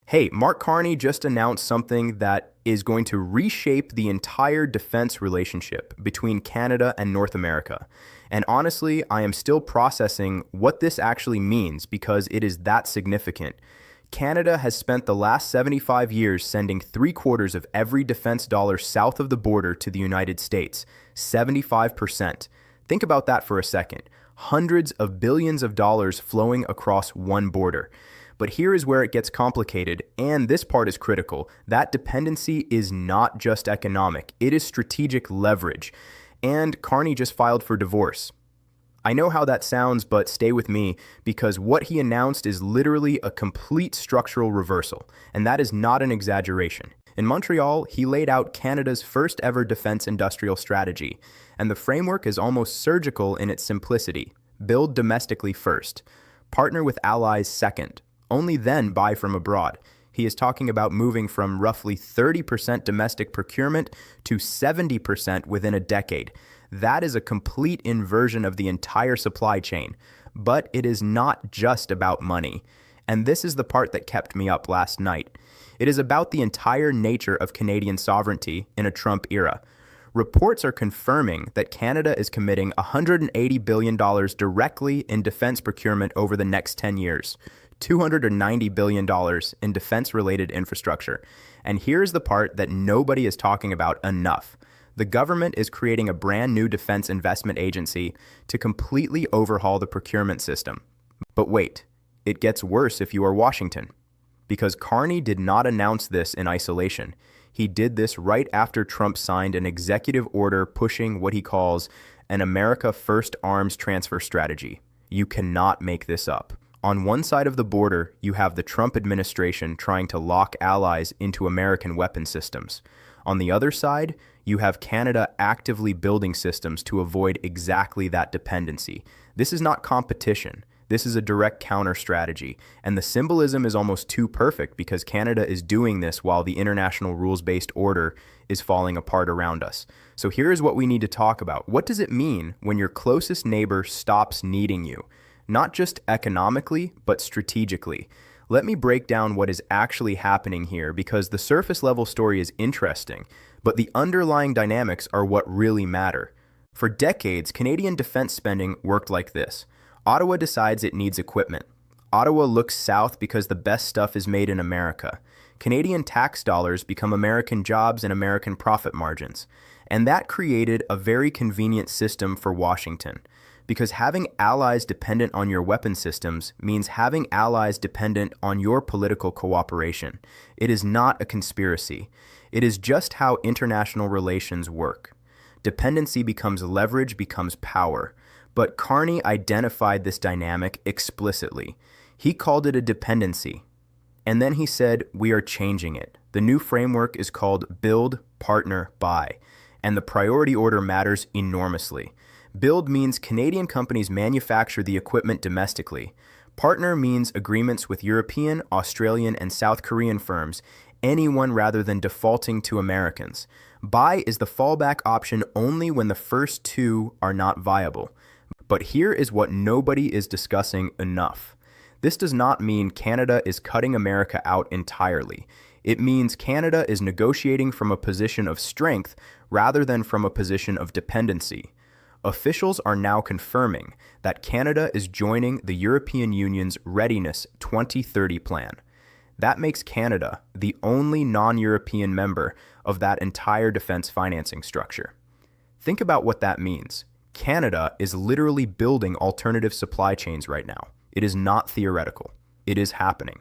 Hey, Mark Carney just announced something that is going to reshape the entire defense relationship between Canada and North America. And honestly, I am still processing what this actually means because it is that significant. Canada has spent the last 75 years sending three-quarters of every defense dollar south of the border to the United States, 75%. Think about that for a second. Hundreds of billions of dollars flowing across one border. But here is where it gets complicated, and this part is critical. That dependency is not just economic, it is strategic leverage. And Carney just filed for divorce. I know how that sounds, but stay with me, because what he announced is literally a complete structural reversal, and that is not an exaggeration. In Montreal, he laid out Canada's first ever defense industrial strategy, and the framework is almost surgical in its simplicity. Build domestically first, partner with allies second, only then buy from abroad. He is talking about moving from roughly 30% domestic procurement to 70% within a decade. That is a complete inversion of the entire supply chain. But it is not just about money. And this is the part that kept me up last night. It is about the entire nature of Canadian sovereignty in a Trump era. Reports are confirming that Canada is committing $180 billion directly in defense procurement over the next 10 years. $290 billion in defense-related infrastructure. And here's the part that nobody is talking about enough. The government is creating a brand new defense investment agency to completely overhaul the procurement system. But wait, it gets worse if you are Washington. Because Carney did not announce this in isolation. He did this right after Trump signed an executive order pushing what he calls an America First arms transfer strategy. You cannot make this up. On one side of the border, you have the Trump administration trying to lock allies into American weapon systems. On the other side, you have Canada actively building systems to avoid exactly that dependency. This is not competition. This is a direct counter strategy. And the symbolism is almost too perfect because Canada is doing this while the international rules-based order is falling apart around us. So here is what we need to talk about. What does it mean when your closest neighbor stops needing you? Not just economically, but strategically. Let me break down what is actually happening here because the surface level story is interesting, but the underlying dynamics are what really matter. For decades, Canadian defense spending worked like this. Ottawa decides it needs equipment. Ottawa looks south because the best stuff is made in America. Canadian tax dollars become American jobs and American profit margins. And that created a very convenient system for Washington. Because having allies dependent on your weapon systems means having allies dependent on your political cooperation. It is not a conspiracy. It is just how international relations work. Dependency becomes leverage, becomes power. But Carney identified this dynamic explicitly. He called it a dependency. And then he said, we are changing it. The new framework is called Build, Partner, Buy. And the priority order matters enormously. Build means Canadian companies manufacture the equipment domestically. Partner means agreements with European, Australian, and South Korean firms, anyone rather than defaulting to Americans. Buy is the fallback option only when the first two are not viable. But here is what nobody is discussing enough. This does not mean Canada is cutting America out entirely. It means Canada is negotiating from a position of strength rather than from a position of dependency. Officials are now confirming that Canada is joining the European Union's Readiness 2030 plan. That makes Canada the only non-European member of that entire defense financing structure. Think about what that means. Canada is literally building alternative supply chains right now. It is not theoretical. It is happening.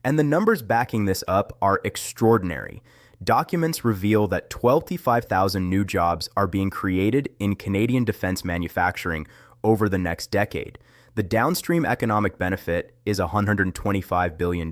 And the numbers backing this up are extraordinary. Documents reveal that 25,000 new jobs are being created in Canadian defense manufacturing over the next decade. The downstream economic benefit is $125 billion.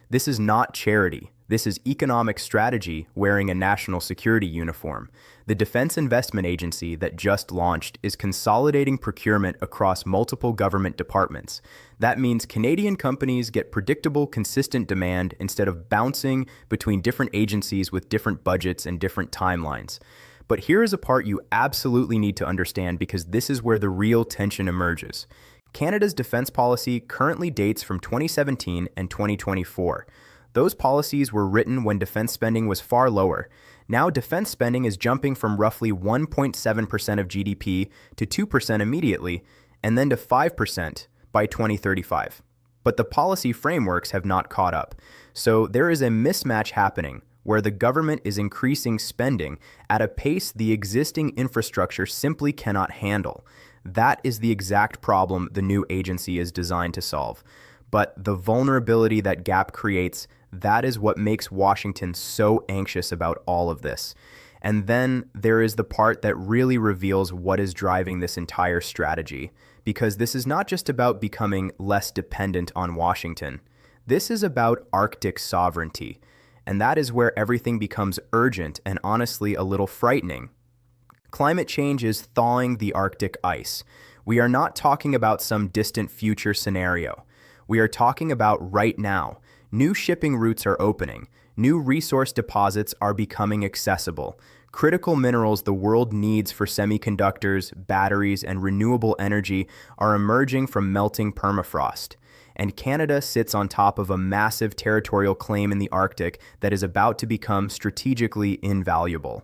This is not charity. This is economic strategy wearing a national security uniform. The Defense Investment Agency that just launched is consolidating procurement across multiple government departments. That means Canadian companies get predictable, consistent demand instead of bouncing between different agencies with different budgets and different timelines. But here is a part you absolutely need to understand because this is where the real tension emerges. Canada's defense policy currently dates from 2017 and 2024. Those policies were written when defense spending was far lower. Now defense spending is jumping from roughly 1.7% of GDP to 2% immediately, and then to 5% by 2035. But the policy frameworks have not caught up. So there is a mismatch happening where the government is increasing spending at a pace the existing infrastructure simply cannot handle. That is the exact problem the new agency is designed to solve. But the vulnerability that gap creates, that is what makes Washington so anxious about all of this. And then there is the part that really reveals what is driving this entire strategy. Because this is not just about becoming less dependent on Washington. This is about Arctic sovereignty. And that is where everything becomes urgent and honestly a little frightening. Climate change is thawing the Arctic ice. We are not talking about some distant future scenario. We are talking about right now. New shipping routes are opening. New resource deposits are becoming accessible. Critical minerals the world needs for semiconductors, batteries, and renewable energy are emerging from melting permafrost. And Canada sits on top of a massive territorial claim in the Arctic that is about to become strategically invaluable.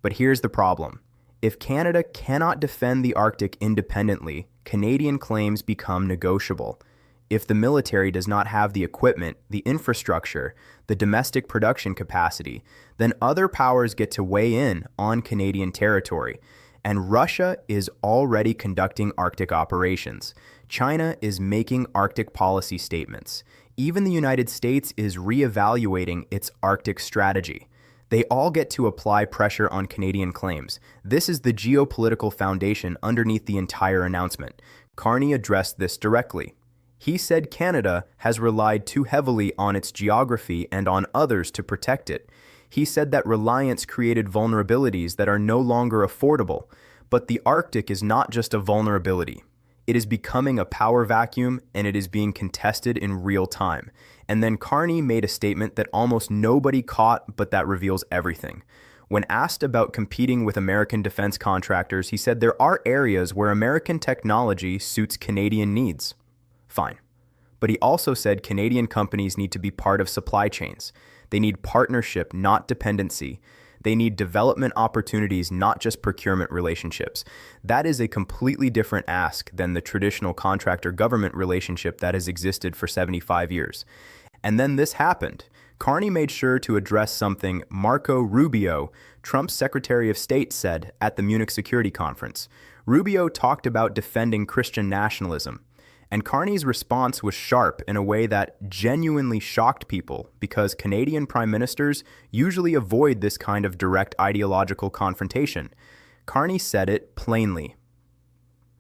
But here's the problem. If Canada cannot defend the Arctic independently, Canadian claims become negotiable. If the military does not have the equipment, the infrastructure, the domestic production capacity, then other powers get to weigh in on Canadian territory. And Russia is already conducting Arctic operations. China is making Arctic policy statements. Even the United States is reevaluating its Arctic strategy. They all get to apply pressure on Canadian claims. This is the geopolitical foundation underneath the entire announcement. Carney addressed this directly. He said Canada has relied too heavily on its geography and on others to protect it. He said that reliance created vulnerabilities that are no longer affordable. But the Arctic is not just a vulnerability. It is becoming a power vacuum, and it is being contested in real time. And then Carney made a statement that almost nobody caught, but that reveals everything. When asked about competing with American defense contractors, he said there are areas where American technology suits Canadian needs. Fine. But he also said Canadian companies need to be part of supply chains. They need partnership, not dependency. They need development opportunities, not just procurement relationships. That is a completely different ask than the traditional contractor-government relationship that has existed for 75 years. And then this happened. Carney made sure to address something Marco Rubio, Trump's Secretary of State, said at the Munich Security Conference. Rubio talked about defending Christian nationalism. And Carney's response was sharp in a way that genuinely shocked people because Canadian prime ministers usually avoid this kind of direct ideological confrontation. Carney said it plainly.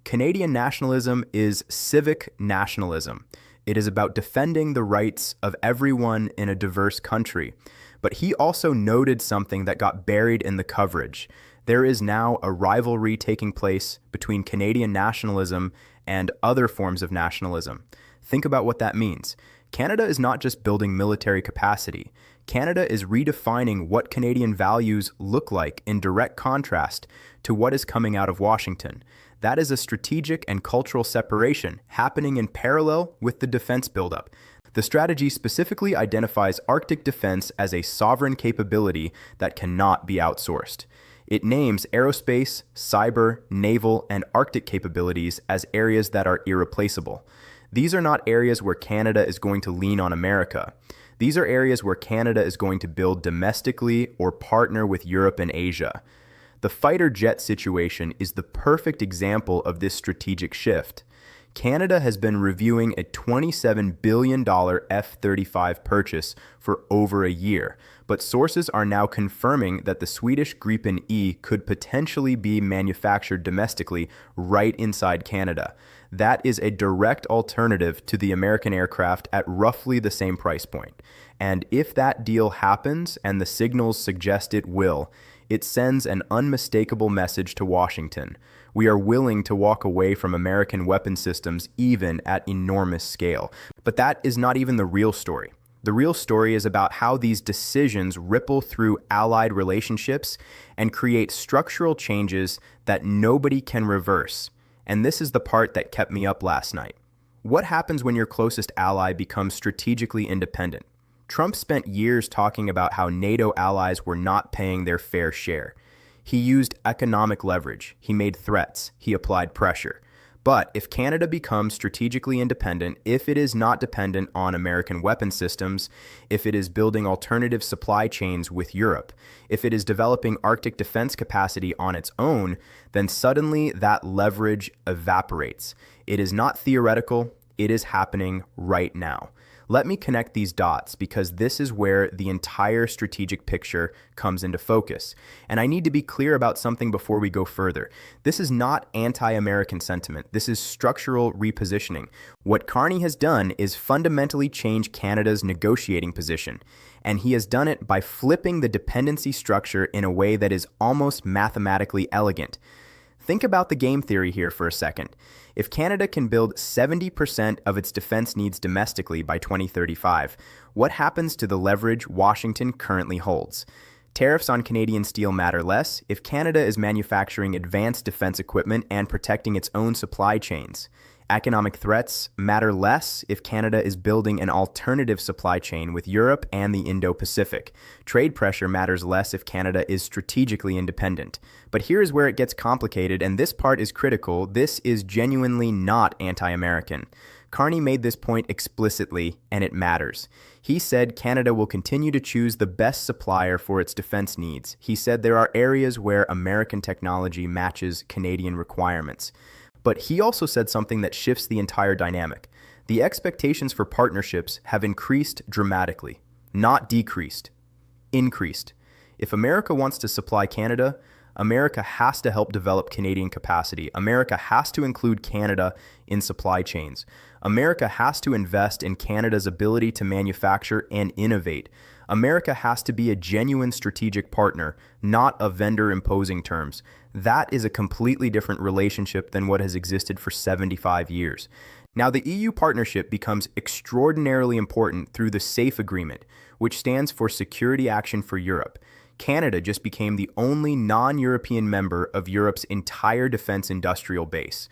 Canadian nationalism is civic nationalism. It is about defending the rights of everyone in a diverse country. But he also noted something that got buried in the coverage. There is now a rivalry taking place between Canadian nationalism and other forms of nationalism. Think about what that means. Canada is not just building military capacity. Canada is redefining what Canadian values look like in direct contrast to what is coming out of Washington. That is a strategic and cultural separation happening in parallel with the defense buildup. The strategy specifically identifies Arctic defense as a sovereign capability that cannot be outsourced. It names aerospace, cyber, naval, and Arctic capabilities as areas that are irreplaceable. These are not areas where Canada is going to lean on America. These are areas where Canada is going to build domestically or partner with Europe and Asia. The fighter jet situation is the perfect example of this strategic shift. Canada has been reviewing a $27 billion F-35 purchase for over a year, but sources are now confirming that the Swedish Gripen E could potentially be manufactured domestically right inside Canada. That is a direct alternative to the American aircraft at roughly the same price point. And if that deal happens, and the signals suggest it will, it sends an unmistakable message to Washington. We are willing to walk away from American weapon systems even at enormous scale. But that is not even the real story. The real story is about how these decisions ripple through allied relationships and create structural changes that nobody can reverse. And this is the part that kept me up last night. What happens when your closest ally becomes strategically independent? Trump spent years talking about how NATO allies were not paying their fair share. He used economic leverage, he made threats, he applied pressure. But if Canada becomes strategically independent, if it is not dependent on American weapon systems, if it is building alternative supply chains with Europe, if it is developing Arctic defense capacity on its own, then suddenly that leverage evaporates. It is not theoretical, it is happening right now. Let me connect these dots because this is where the entire strategic picture comes into focus. And I need to be clear about something before we go further. This is not anti-American sentiment. This is structural repositioning. What Carney has done is fundamentally change Canada's negotiating position. And he has done it by flipping the dependency structure in a way that is almost mathematically elegant. Think about the game theory here for a second. If Canada can build 70% of its defense needs domestically by 2035, what happens to the leverage Washington currently holds? Tariffs on Canadian steel matter less if Canada is manufacturing advanced defense equipment and protecting its own supply chains. Economic threats matter less if Canada is building an alternative supply chain with Europe and the Indo-Pacific. Trade pressure matters less if Canada is strategically independent. But here is where it gets complicated, and this part is critical. This is genuinely not anti-American. Carney made this point explicitly, and it matters. He said Canada will continue to choose the best supplier for its defense needs. He said there are areas where American technology matches Canadian requirements. But he also said something that shifts the entire dynamic. The expectations for partnerships have increased dramatically, not decreased, increased. If America wants to supply Canada, America has to help develop Canadian capacity. America has to include Canada in supply chains. America has to invest in Canada's ability to manufacture and innovate. America has to be a genuine strategic partner, not a vendor imposing terms. That is a completely different relationship than what has existed for 75 years. Now, the EU partnership becomes extraordinarily important through the SAFE Agreement, which stands for Security Action for Europe. Canada just became the only non-European member of Europe's entire defense industrial base.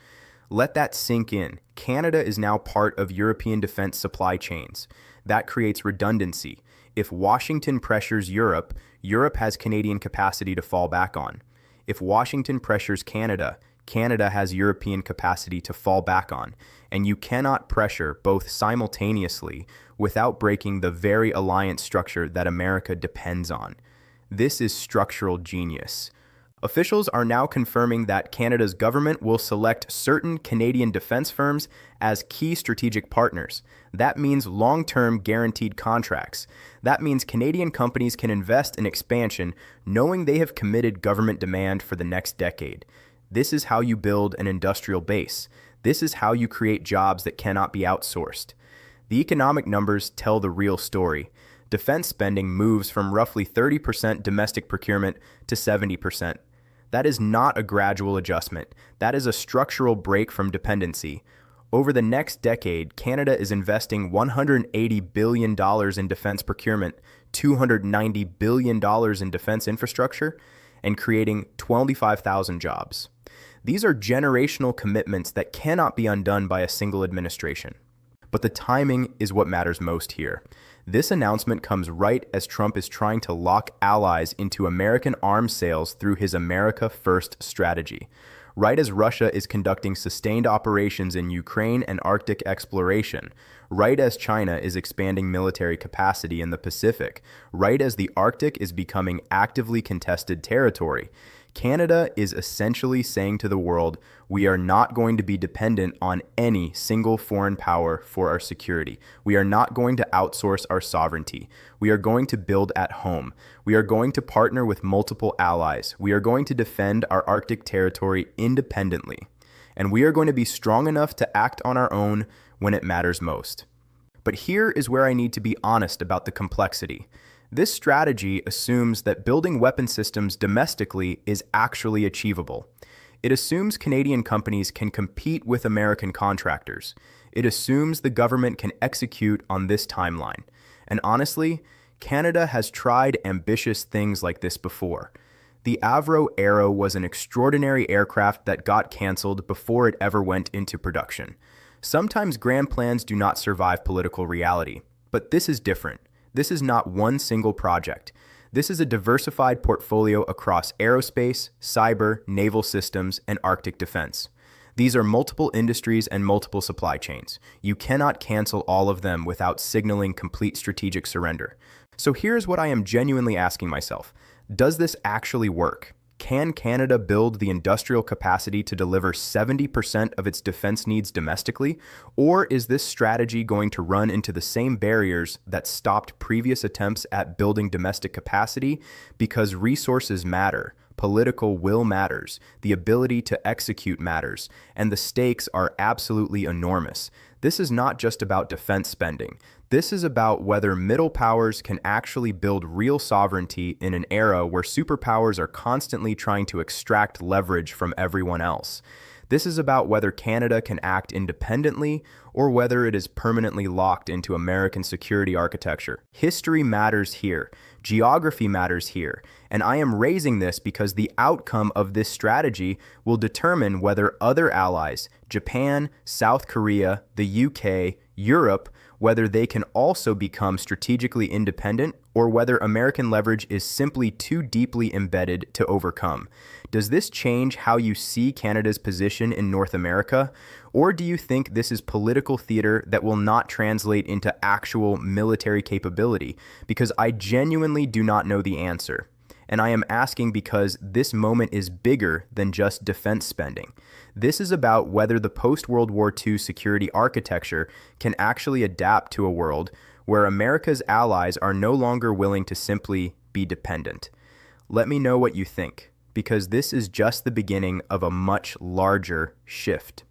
Let that sink in. Canada is now part of European defense supply chains. That creates redundancy. If Washington pressures Europe, Europe has Canadian capacity to fall back on. If Washington pressures Canada, Canada has European capacity to fall back on. And you cannot pressure both simultaneously without breaking the very alliance structure that America depends on. This is structural genius. Officials are now confirming that Canada's government will select certain Canadian defense firms as key strategic partners. That means long-term guaranteed contracts. That means Canadian companies can invest in expansion knowing they have committed government demand for the next decade. This is how you build an industrial base. This is how you create jobs that cannot be outsourced. The economic numbers tell the real story. Defense spending moves from roughly 30% domestic procurement to 70%. That is not a gradual adjustment. That is a structural break from dependency. Over the next decade, Canada is investing $180 billion in defense procurement, $290 billion in defense infrastructure, and creating 25,000 jobs. These are generational commitments that cannot be undone by a single administration. But the timing is what matters most here. This announcement comes right as Trump is trying to lock allies into American arms sales through his America First strategy. Right as Russia is conducting sustained operations in Ukraine and Arctic exploration. Right as China is expanding military capacity in the Pacific. Right as the Arctic is becoming actively contested territory. Canada is essentially saying to the world, we are not going to be dependent on any single foreign power for our security. We are not going to outsource our sovereignty. We are going to build at home. We are going to partner with multiple allies. We are going to defend our Arctic territory independently. And we are going to be strong enough to act on our own when it matters most. But here is where I need to be honest about the complexity. This strategy assumes that building weapon systems domestically is actually achievable. It assumes Canadian companies can compete with American contractors. It assumes the government can execute on this timeline. And honestly, Canada has tried ambitious things like this before. The Avro Arrow was an extraordinary aircraft that got canceled before it ever went into production. Sometimes grand plans do not survive political reality, but this is different. This is not one single project. This is a diversified portfolio across aerospace, cyber, naval systems, and Arctic defense. These are multiple industries and multiple supply chains. You cannot cancel all of them without signaling complete strategic surrender. So here's what I am genuinely asking myself. Does this actually work? Can Canada build the industrial capacity to deliver 70% of its defense needs domestically? Or is this strategy going to run into the same barriers that stopped previous attempts at building domestic capacity? Because resources matter, political will matters, the ability to execute matters, and the stakes are absolutely enormous. This is not just about defense spending. This is about whether middle powers can actually build real sovereignty in an era where superpowers are constantly trying to extract leverage from everyone else. This is about whether Canada can act independently or whether it is permanently locked into American security architecture. History matters here. Geography matters here. And I am raising this because the outcome of this strategy will determine whether other allies, Japan, South Korea, the UK, Europe, whether they can also become strategically independent or whether American leverage is simply too deeply embedded to overcome. Does this change how you see Canada's position in North America? Or do you think this is political theater that will not translate into actual military capability? Because I genuinely do not know the answer. And I am asking because this moment is bigger than just defense spending. This is about whether the post-World War II security architecture can actually adapt to a world where America's allies are no longer willing to simply be dependent. Let me know what you think, because this is just the beginning of a much larger shift.